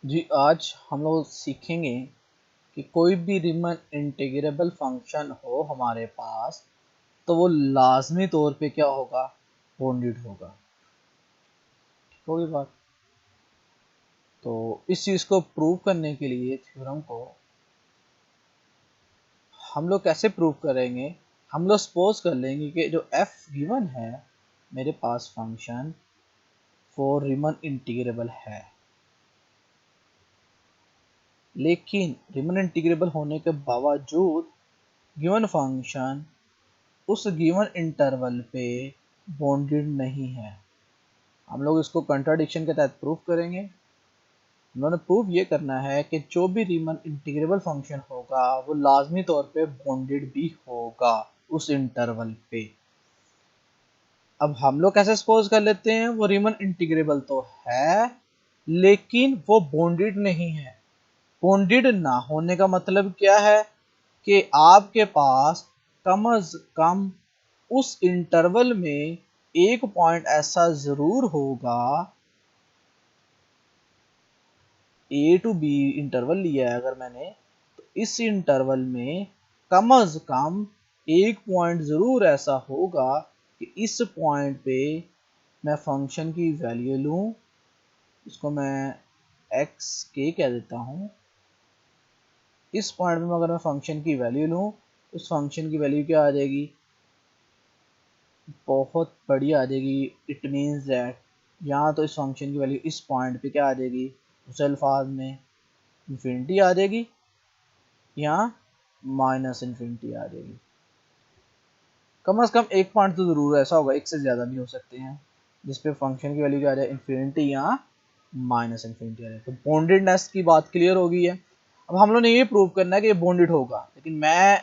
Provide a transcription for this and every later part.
जी आज हम लोग सीखेंगे कि कोई भी रिमन इंटीग्रेबल फंक्शन हो हमारे पास तो वो लाजमी तौर पे क्या होगा, बाउंडेड होगा। कोई बात। तो इस चीज़ को प्रूव करने के लिए थ्योरम को हम लोग कैसे प्रूव करेंगे। हम लोग सपोज कर लेंगे कि जो f गिवन है मेरे पास फंक्शन फॉर रिमन इंटीग्रेबल है, लेकिन रिमन इंटीग्रेबल होने के बावजूद गिवन फंक्शन उस गिवन इंटरवल पे बाउंडेड नहीं है। हम लोग इसको कंट्राडिक्शन के तहत प्रूफ करेंगे। उन्होंने प्रूफ ये करना है कि जो भी रीमन इंटीग्रेबल फंक्शन होगा वो लाजमी तौर पे बाउंडेड भी होगा उस इंटरवल पे। अब हम लोग कैसे सपोज कर लेते हैं वो रीमन इंटीग्रेबल तो है लेकिन वो बाउंडेड नहीं है। बाउंडेड ना होने का मतलब क्या है कि आपके पास कम अज कम उस इंटरवल में एक पॉइंट ऐसा जरूर होगा, ए टू बी इंटरवल लिया है अगर मैंने, तो इस इंटरवल में कम अज कम एक पॉइंट जरूर ऐसा होगा कि इस पॉइंट पे मैं फंक्शन की वैल्यू लूं, इसको मैं एक्स के कह देता हूं। इस पॉइंट में अगर मैं फंक्शन की वैल्यू लूं, उस फंक्शन की वैल्यू क्या आ जाएगी, बहुत बढ़िया आ जाएगी। इट मीन्स दैट यहाँ तो इस फंक्शन की वैल्यू इस पॉइंट पे क्या आ जाएगी, उस अल्फाज में इन्फिनिटी आ जाएगी, यहाँ माइनस इन्फिनिटी आ जाएगी। कम से कम एक पॉइंट तो जरूर ऐसा होगा, एक से ज़्यादा भी हो सकते हैं, जिसपे फंक्शन की वैल्यू क्या आ जाए, इन्फिनिटी या माइनस इन्फिनिटी आ जाए। तो बॉन्डेडनेस की बात क्लियर हो गई है। अब हम लोग ने ये प्रूव करना है कि ये बॉन्डेड होगा, लेकिन मैं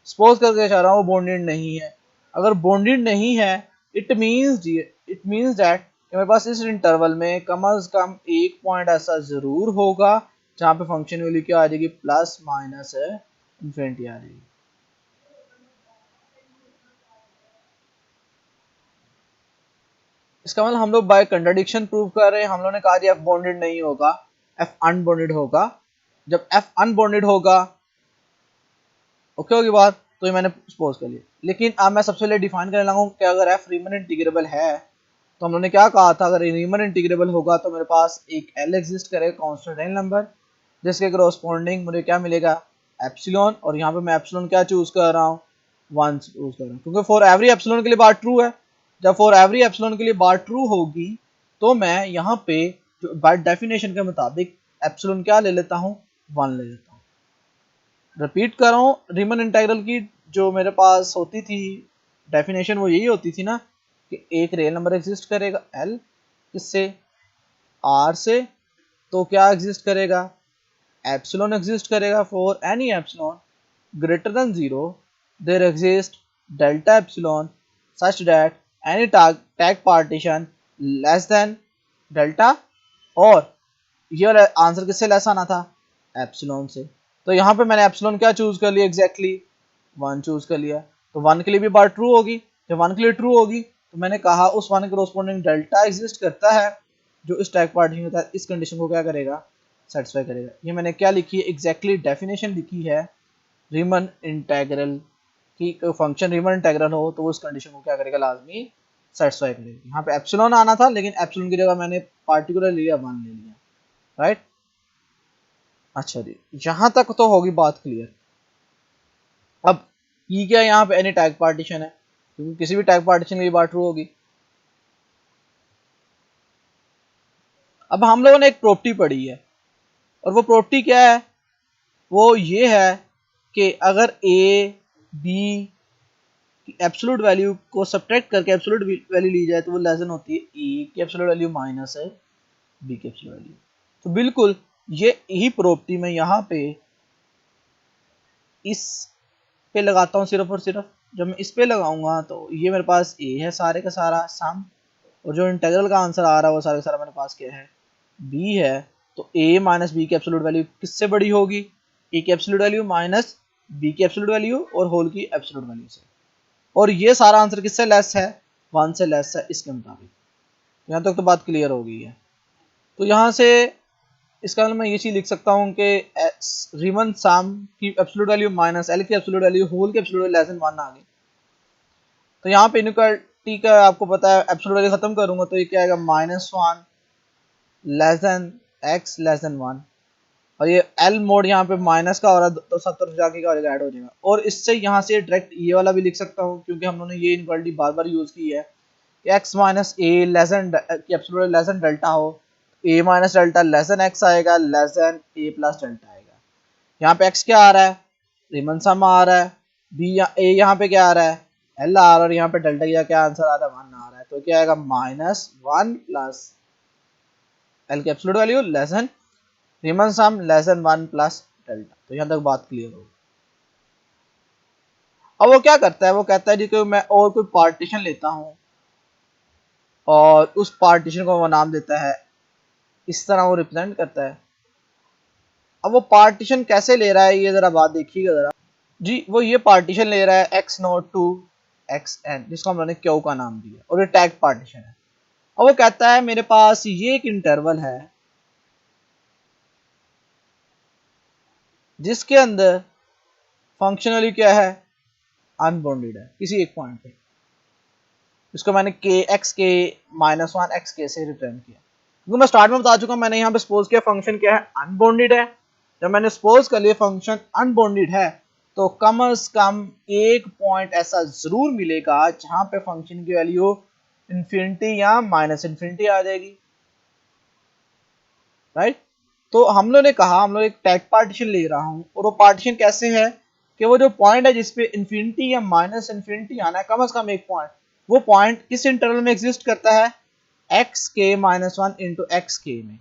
सपोज करके चाह रहा हूँ वो बॉन्डेड नहीं है। अगर बॉन्डेड नहीं है इट मीन्स दैट मेरे पास इस इंटरवल में कम से कम एक पॉइंट ऐसा जरूर होगा जहाँ पे फंक्शन वैल्यू क्या आ जाएगी, प्लस माइनस इन्फिनिटी आ जाएगी। इसका मतलब हम लोग बाय कंट्राडिक्शन प्रूव कर रहे हैं। हम लोग ने कहा एफ बॉन्डेड नहीं होगा, एफ अनबॉन्डेड होगा। जब एफ अनबॉन्डेड होगा, ओके होगी बात, तो ये मैंने सपोज कर लिया। लेकिन अब मैं सबसे पहले डिफाइन करने लगा कि अगर एफ रीमन इंटीग्रेबल है तो हम लोगों ने क्या कहा था, अगर रीमन इंटीग्रेबल होगा तो मेरे पास एक एल एग्जिस्ट करेगा, कांस्टेंट रियल नंबर, जिसके कॉरस्पॉन्डिंग मुझे क्या मिलेगा, एप्सिलॉन। और यहाँ पे मैं एप्सिलॉन क्या चूज कर रहा हूँ, 1 चूज कर रहा हूँ, क्योंकि फॉर एवरी एप्सिलॉन के लिए बात ट्रू है। जब फॉर एवरी एप्सिलॉन के लिए बात ट्रू होगी तो मैं यहाँ पे जो बाय डेफिनेशन के मुताबिक एप्सिलॉन क्या ले लेता हूँ, 1 ले लेता हूँ। रिपीट कर रहा हूँ, रीमन इंटीग्रल की जो मेरे पास होती थी डेफिनेशन वो यही होती थी ना, कि एक रियल नंबर एग्जिस्ट करेगा एल, किससे, आर से, तो क्या एग्जिस्ट करेगा, एप्सिलॉन एग्जिस्ट करेगा। For any epsilon greater than 0 there exist delta epsilon such that any tag partition less than delta. और ये वाला आंसर किससे लेस आना था, एप्सिलॉन से। तो यहाँ पे मैंने एप्सिलॉन क्या चूज कर लिया, एग्जैक्टली 1 चूज कर लिया। तो 1 के लिए भी बात ट्रू होगी। जब 1 के लिए ट्रू होगी तो मैंने कहा उस 1 के कॉरस्पॉन्डिंग डेल्टा एग्जिस्ट करता है, जो इस टैग पार्टीशन होता है, इस कंडीशन को क्या करेगा, सेटिस्फाई करेगा। ये मैंने क्या लिखी है, एग्जैक्टली डेफिनेशन लिखी है रीमन इंटीग्रल की। फंक्शन रीमन इंटीग्रल हो तो वो इस कंडीशन को क्या करेगा, लाजमी सेटिस्फाई करेगा। यहाँ पे एप्सिलॉन आना था लेकिन एप्सिलॉन की जगह मैंने पार्टिकुलर लिया 1 ले लिया, राइट। अच्छा जी, यहां तक तो होगी बात क्लियर। अब ये क्या, यहाँ पे एनी टैग पार्टीशन है, क्योंकि किसी भी टैग पार्टीशन की बात ट्रू होगी। अब हम लोगों ने एक प्रॉपर्टी पढ़ी है, और वो प्रॉपर्टी क्या है, वो ये है कि अगर ए बी की एब्सोल्यूट वैल्यू को सब्ट्रैक्ट करके एब्सोल्यूट वैल्यू ली जाए तो वो लेस देन होती है ए की एब्सोल्यूट वैल्यू माइनस है बी की एब्सोल्यूट वैल्यू। तो बिल्कुल ये यही प्रॉपर्टी मैं यहाँ पे इस पे लगाता हूँ सिर्फ और सिर्फ। जब मैं इस पे लगाऊंगा तो ये मेरे पास ए है सारे का सारा सम, और जो इंटीग्रल का आंसर आ रहा है वो सारे का सारा मेरे पास क्या है, बी है। तो ए माइनस बी की एब्सोल्यूट वैल्यू किससे बड़ी होगी, ए की एब्सोल्यूट वैल्यू माइनस बी की एब्सोल्यूट वैल्यू और होल की एब्सोल्यूट वैल्यू से। और ये सारा आंसर किससे लेस है, 1 से लेस है, इसके मुताबिक। यहाँ तक तो बात क्लियर हो गई है। तो यहाँ से इसका मतलब मैं ये चीज लिख सकता हूँ कि रीमन सम की एब्सोल्यूट वैल्यू माइनस एल की एब्सोल्यूट वैल्यू होल की एब्सोल्यूट वैल्यू लेस देन 1 आ गई। तो यहाँ पे इनइक्वालिटी का आपको पता है एब्सोल्यूट वैल्यू खत्म करूंगा तो ये क्या आएगा -1 less than x less than 1 और ये एल मोड यहाँ पे माइनस का हो रहा है तो सब तरफ जाके क्या ऐड हो जाएगा। और इससे यहाँ से डायरेक्ट ये वाला भी लिख सकता हूँ क्योंकि हम लोगों ने ये इनइक्वालिटी बार बार यूज की है कि x माइनस ए लेस देन की एब्सोल्यूट लेस देन डेल्टा हो, a minus delta less than x आएगा less than a plus delta आएगा। यहाँ पे x क्या आ रहा है, रिमन सम आ रहा है, b a यहाँ पे क्या आ रहा है, l आ रहा है और यहाँ पे डेल्टा का क्या आंसर आ रहा है 1 आ रहा है। तो क्या आएगा -1 प्लस l की absolute value less than रिमन sum less than 1 plus delta. तो यहाँ तक बात क्लियर होगी। अब वो क्या करता है, वो कहता है जी कि मैं और कोई पार्टीशन लेता हूँ और उस पार्टीशन को वो नाम देता है, इस तरह वो रिप्रेजेंट करता है। अब वो पार्टीशन कैसे ले रहा है ये जरा बात देखिएगा जरा जी। वो ये पार्टीशन ले रहा है x0 टू xn जिसको हमने क्यू का नाम दिया और ये टैग पार्टीशन है। अब वो कहता है मेरे पास ये एक इंटरवल है जिसके अंदर फंक्शन वैल्यू क्या है, अनबाउंडेड है किसी एक पॉइंट पे, इसको मैंने के एक्स के -1 एक्स के से रिप्रेजेंट किया क्योंकि मैं स्टार्ट में बता चुका हूं। मैंने यहाँ पे सपोज किया फंक्शन क्या है, अनबाउंडेड है। जब मैंने सपोज कर लिया फंक्शन अनबाउंडेड है तो कम से कम एक पॉइंट ऐसा जरूर मिलेगा जहां पे फंक्शन की वैल्यू इन्फिनिटी या माइनस इन्फिनिटी आ जाएगी, राइट। तो हम लोग ने कहा हम लोग एक टैग पार्टीशन ले रहा हूं और वो पार्टीशन कैसे है कि वो जो पॉइंट है जिसपे इन्फिनिटी या माइनस इन्फिनिटी आना है कम से कम एक पॉइंट, वो पॉइंट किस इंटरवल में एग्जिस्ट करता है, एक्स के -1 इंटू एक्स के में,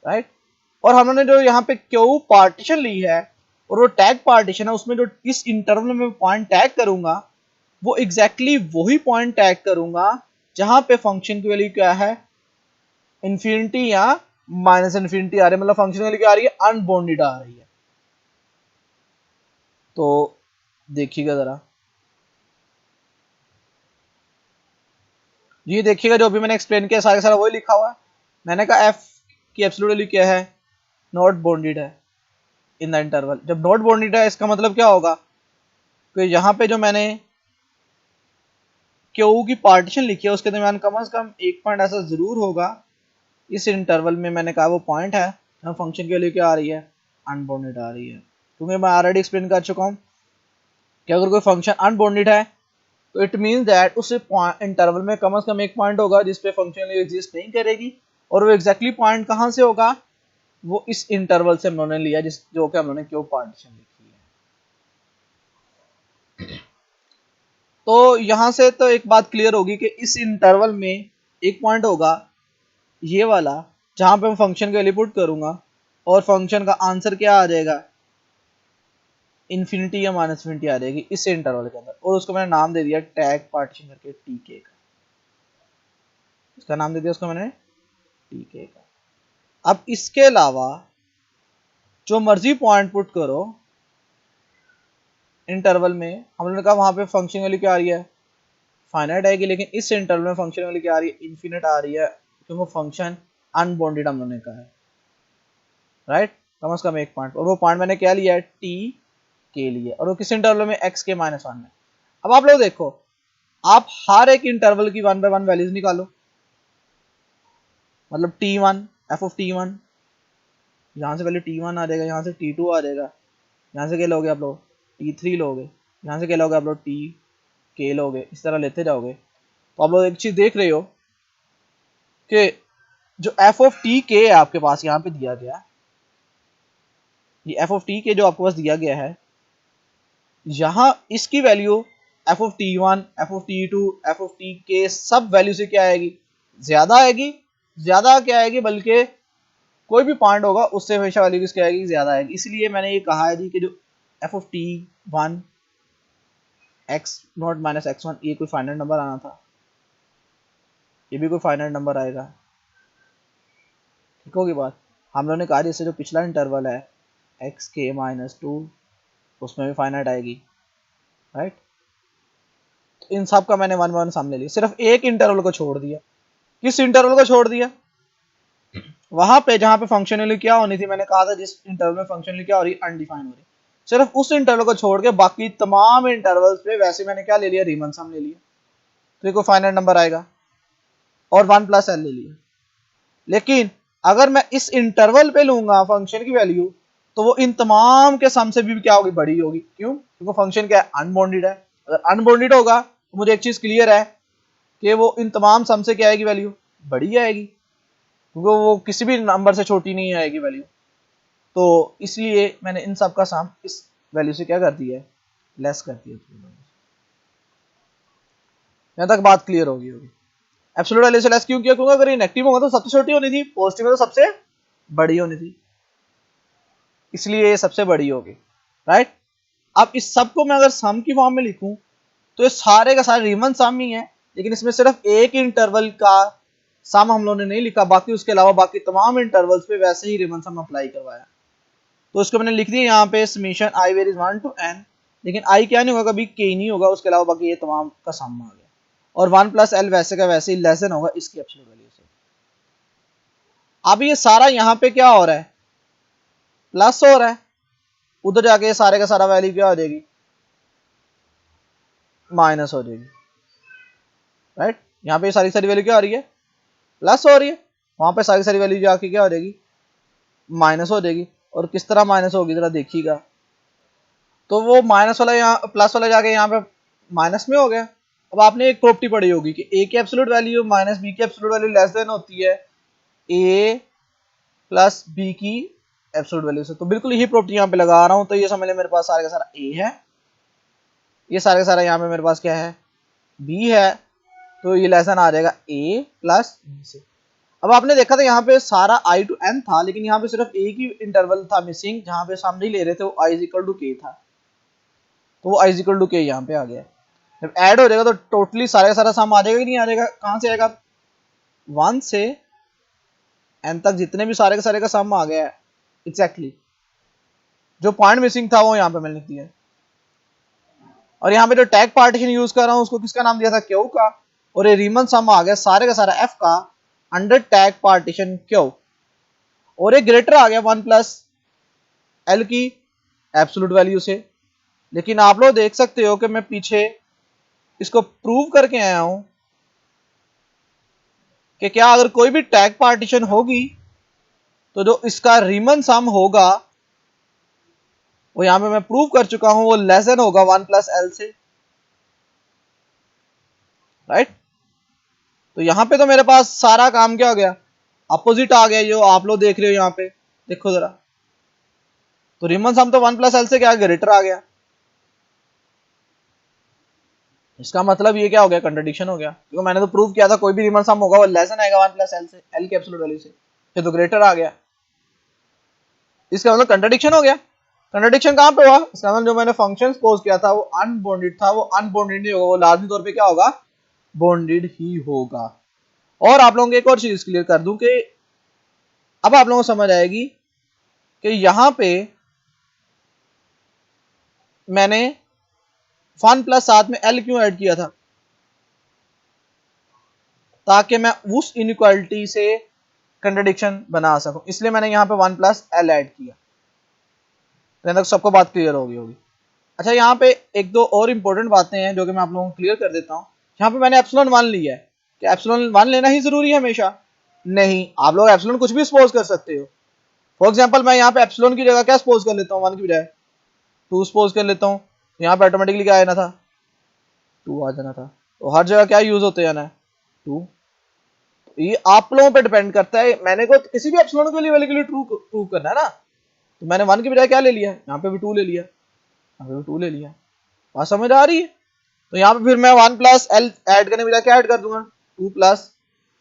राइट। और हमने जो यहाँ पे क्यू पार्टीशन ली है और वो टैग पार्टीशन है उसमें जो इस इंटरवल में पॉइंट टैग करूंगा वो एग्जैक्टली वही पॉइंट टैग करूंगा जहां पे फंक्शन की वैल्यू क्या है, इन्फिनिटी या माइनस इन्फिनिटी आ रही है, मतलब फंक्शन वैल्यू क्या आ रही है, अनबाउंडेड आ रही है। तो देखिएगा जरा, ये देखिएगा जो अभी मैंने एक्सप्लेन किया सारा सारा वही लिखा हुआ है। मैंने कहा एफ की एब्सोल्यूट वैल्यू क्या है, नॉट बाउंडेड है इन द इंटरवल। जब नॉट बाउंडेड है इसका मतलब क्या होगा कि यहाँ पे जो मैंने क्यू की पार्टीशन लिखी है उसके दरमियान कम से कम एक पॉइंट ऐसा जरूर होगा इस इंटरवल में, मैंने कहा वो पॉइंट है जहाँ फंक्शन की वैल्यू क्या आ रही है, अनबाउंडेड आ रही है। क्योंकि मैं ऑलरेडी एक्सप्लेन कर चुका हूँ कि अगर कोई फंक्शन अनबाउंडेड है तो इट मीन दैट उस इंटरवल में कम से कम एक पॉइंट होगा जिसपे फंक्शन वैल्यू एग्जिस्ट नहीं करेगी और वो एग्जैक्टली पॉइंट कहाँ से होगा, वो इस इंटरवल से हम लोगों ने लिया जिस जो कि हम लोगों ने क्यू पार्टीशन लिखी है। तो यहाँ से तो एक बात क्लियर होगी कि इस इंटरवल में एक पॉइंट होगा ये वाला जहां पे मैं फंक्शन की वैल्यू पुट करूंगा और फंक्शन का आंसर क्या आ जाएगा, इन्फिनिटी या माइनस इन्फिनिटी आ जाएगी इस इंटरवल के अंदर। और उसको मैंने नाम दे दिया टैग पार्टीशन करके टीके का, इसका नाम दे दिया उसको मैंने टीके का। अब इसके अलावा जो मर्जी पॉइंट पुट करो इंटरवल में, हम लोगों ने कहा वहां पे फंक्शन वैल्यू क्या आ रही है, फाइनाइट आएगी, लेकिन इस इंटरवल में फंक्शन वैल्यू क्या आ रही है, इन्फिनिट आ रही है क्योंकि फंक्शन अनबाउंडेड हम लोगों ने कहा है, राइट। कम से कम एक पॉइंट, और वो पॉइंट मैंने क्या लिया है, टी के लिए, और वो किस इंटरवल में, एक्स के -1 में। अब आप लोग देखो, आप हर एक इंटरवल की 1 बाय 1 वैल्यूज निकालो, मतलब t1 एफ ऑफ t1, यहाँ से पहले t1 आ जाएगा, यहाँ से t2 आ जाएगा, यहाँ से क्या लोगे आप लोग, t3 लोगे, यहाँ से क्या लोगे आप लोग, t के लोगे, इस तरह लेते जाओगे। तो आप लोग एक चीज देख रहे हो कि जो एफ ऑफ टी के है आपके पास यहाँ पे दिया गया, ये एफ ऑफ टी के जो आपके पास दिया गया है, यहाँ इसकी value F of t1 F of t2 F of T के सब वैल्यू से क्या आएगी, ज्यादा आएगी। ज्यादा क्या आएगी, बल्कि कोई भी पॉइंट होगा उससे हमेशा वैल्यू किसकी आएगी, ज्यादा आएगी। इसलिए मैंने ये कहा है जी कि जो F of t1 x0 minus x1 ये कोई फाइनल नंबर आना था, ये भी कोई फाइनल नंबर आएगा, ठीक होगी बात। हम लोगों ने कहा जैसे जो पिछला इंटरवल है एक्स के -2 उसमें भी फाइनाइट आएगी, राइट। तो इन सब का मैंने 1 1 सामने लिया, सिर्फ एक इंटरवल को छोड़ दिया। किस इंटरवल को छोड़ दिया, वहां पे जहां पे फंक्शन वैल्यू क्या होनी थी, मैंने कहा था जिस इंटरवल में फंक्शन वैल्यू क्या हो रही, अनडिफाइन हो रही, सिर्फ उस इंटरवल को छोड़ के बाकी तमाम इंटरवल्स पे वैसे मैंने क्या ले लिया, रीमन सम ले लिया, तो ये कोई फाइनाइट नंबर आएगा, और 1 प्लस एल ले लिया। लेकिन अगर मैं इस इंटरवल पे लूंगा फंक्शन की वैल्यू, तो वो इन तमाम के सम से भी क्या होगी, बड़ी होगी। क्यों? क्योंकि फंक्शन क्या है, अनबाउंडेड है। अगर अनबाउंडेड होगा तो मुझे एक चीज क्लियर है कि वो इन तमाम सम से क्या आएगी, वैल्यू बड़ी आएगी, क्योंकि वो किसी भी नंबर से छोटी नहीं आएगी वैल्यू। तो इसलिए मैंने इन सब का सम इस वैल्यू से क्या कर दिया है, लेस कर दिया। यहां तक बात क्लियर होगी। एब्सोल्यूट वैल्यू से लेस क्यों किया? क्योंकि अगर ये नेगेटिव होगा तो सबसे छोटी होनी थी, पॉजिटिव में तो सबसे बड़ी होनी थी, इसलिए ये सबसे बड़ी होगी, राइट। अब इस सब को मैं अगर सम की फॉर्म में लिखूं तो ये सारे का सारे रीमन सम ही है, लेकिन इसमें सिर्फ एक इंटरवल का सम हम लोगों ने नहीं लिखा, बाकी उसके अलावा बाकी तमाम इंटरवल्स पे वैसे ही रीमन सम अप्लाई करवाया। तो उसको मैंने लिख दिया यहाँ पे summation I varies 1 to n, लेकिन आई क्या नहीं होगा, कभी के नहीं होगा, उसके अलावा बाकी ये तमाम का सम आ गया, और 1 प्लस एल वैसे का वैसे ही लेस देन होगा इसकी एब्सोल्यूट वैल्यू से। अब ये सारा यहाँ पे क्या हो रहा है, प्लस हो रहा है, उधर जाके ये सारे का सारा वैल्यू क्या हो जाएगी, माइनस हो जाएगी, राइट। यहाँ पे सारी सारी वैल्यू क्या हो रही है, प्लस हो रही है, वहां पे सारी सारी वैल्यू जाके क्या हो जाएगी, माइनस हो जाएगी। और किस तरह माइनस होगी जरा देखिएगा, तो वो माइनस वाला यहाँ प्लस वाला जाके यहाँ पे माइनस में हो गया। अब आपने एक प्रॉपर्टी पढ़ी होगी कि ए की एब्सोल्यूट वैल्यू माइनस बी की एब्सोल्यूट वैल्यू लेस देन होती है ए प्लस बी की एब्सोल्यूट वैल्यू से। तो बिल्कुल यही प्रॉपर्टी यहाँ पे लगा रहा हूँ, तो ये समझ लें मेरे पास सारा का सारा ए है, ये सारा का सारा यहाँ पे मेरे पास क्या है, बी है, तो ये लेसन आ जाएगा ए प्लस बी से। अब आपने देखा था यहाँ पे सारा i to n था, लेकिन यहाँ पे सिर्फ एक ही इंटरवल था मिसिंग, जहाँ पे सामने ही ले रहे थे वो i is equal to k था, तो वो i is equal to k यहाँ पे आ गया। जब ऐड हो जाएगा तो टोटली सारे का सारा सम आ जाएगा कि नहीं आ जाएगा, कहाँ से आएगा, 1 से n तक जितने भी सारे का सम आ गया है एग्जैक्टली। जो पॉइंट मिसिंग था वो यहाँ पे मैंने लिख दिया। और यहाँ पे जो टैग पार्टीशन यूज कर रहा हूँ उसको किसका नाम दिया था, क्यू का, और ये रीमन सम आ गया सारे का सारा f का अंडर टैग पार्टीशन क्यू, और एक ग्रेटर आ गया 1 प्लस एल की एब्सोल्यूट वैल्यू से। लेकिन आप लोग देख सकते हो कि मैं पीछे इसको प्रूव करके आया हूं कि क्या अगर कोई भी टैग पार्टीशन होगी तो जो इसका रीमन सम होगा वो यहां पे मैं प्रूव कर चुका हूं, वो लेस देन होगा 1 प्लस एल से, राइट। तो यहां पे तो मेरे पास सारा काम क्या हो गया, अपोजिट आ गया, जो आप लोग देख रहे हो यहाँ पे देखो जरा। तो रीमन सम तो 1 प्लस एल से क्या ग्रेटर आ गया, इसका मतलब ये क्या हो गया, कंट्रडिक्शन हो गया, क्योंकि मैंने तो प्रूव किया था कोई भी रीमन सम होगा वो लेस देन आएगा 1 प्लस एल से, एल की एब्सोल्यूट वैल्यू से, फिर तो ग्रेटर आ गया, इसका मतलब कंट्रडिक्शन हो गया। कंट्रडिक्शन कहां पे हुआ, इसका मतलब जो मैंने फंक्शन पोज किया था वो अनबॉन्डेड था, वो अनबॉन्डेड नहीं होगा, वो लाजमी तौर पे क्या होगा, बॉन्डेड ही होगा। और आप लोगों को एक और चीज क्लियर कर दूं कि अब आप लोगों को समझ आएगी कि यहां पे मैंने 1 प्लस साथ में एल क्यों ऐड किया था, ताकि मैं उस इनइक्वालिटी से कंट्रडिक्शन बना सकूं, इसलिए मैंने यहां पे 1 प्लस एल ऐड किया। तक सबको बात क्लियर होगी। अच्छा, यहाँ पे एक दो और इंपॉर्टेंट बातें हैं जो कि मैं आप लोगों को क्लियर कर देता हूँ। यहाँ पे मैंने एप्सिलॉन 1 लिया है, कि एप्सिलॉन 1 लेना ही जरूरी है हमेशा, नहीं, आप लोग एप्सिलॉन कुछ भी सपोज कर सकते हो। फॉर एग्जांपल मैं यहाँ पे एप्सिलॉन की जगह क्या सपोज कर लेता हूँ, 1 की बजाय 2 सपोज कर लेता हूँ, यहाँ पे ऑटोमेटिकली क्या आना था, 2 आ जाना था। तो हर जगह क्या यूज होते जाना है, 2। ये आप लोगों पे डिपेंड करता है, मैंने को किसी भी एप्सिलॉन के लिए वैल्यू के लिए ट्रू प्रूव करना है ना, तो मैंने 1 की बजाय क्या ले लिया, यहाँ पे भी 2 ले लिया, यहाँ पे भी 2 ले लिया। बात समझ आ रही है? तो यहाँ पे फिर मैं 1 प्लस एल ऐड करने बजाय क्या ऐड कर दूंगा, 2 प्लस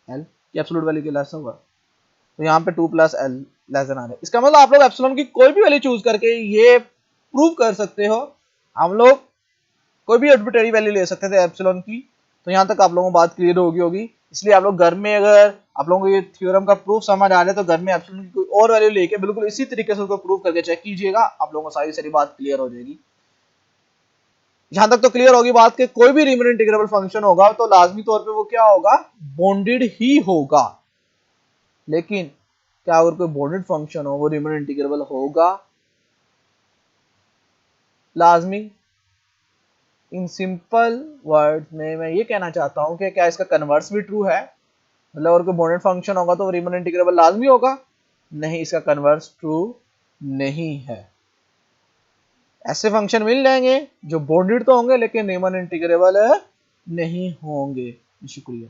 एल की एब्सोल्यूट वैल्यू के लेस होगा, तो यहाँ पे 2 प्लस एल लेस देन आ रहा है। इसका मतलब आप लोग एप्सिलॉन की कोई भी वैल्यू चूज करके ये प्रूव कर सकते हो, हम लोग कोई भी आर्बिट्रेरी वैल्यू ले सकते थे एप्सिलॉन की। तो यहाँ तक आप लोगों को बात क्लियर होगी। इसलिए आप लोग घर में अगर आप लोगों को ये थ्योरम का प्रूफ समझ आ रहा है तो घर में एप्सिलॉन की कोई और वैल्यू लेके बिल्कुल इसी तरीके से उसको प्रूव करके चेक कीजिएगा, आप लोगों को सारी बात क्लियर हो जाएगी। यहां तक तो क्लियर होगी बात कि कोई भी रीमन इंटीग्रेबल फंक्शन होगा तो लाजमी तौर पे वो क्या होगा, बॉन्डेड ही होगा। लेकिन क्या अगर कोई बॉन्डेड फंक्शन हो वो रीमन इंटीग्रेबल होगा? लाजमी। इन सिंपल वर्ड्स में मैं ये कहना चाहता हूं कि क्या इसका कन्वर्स भी ट्रू है? मतलब अगर कोई बॉन्डेड फंक्शन होगा तो रीमन इंटीग्रेबल लाजमी होगा? नहीं, इसका कन्वर्स ट्रू नहीं है। ऐसे फंक्शन मिल जाएंगे जो बॉन्डेड तो होंगे लेकिन रीमन इंटीग्रेबल नहीं होंगे। शुक्रिया।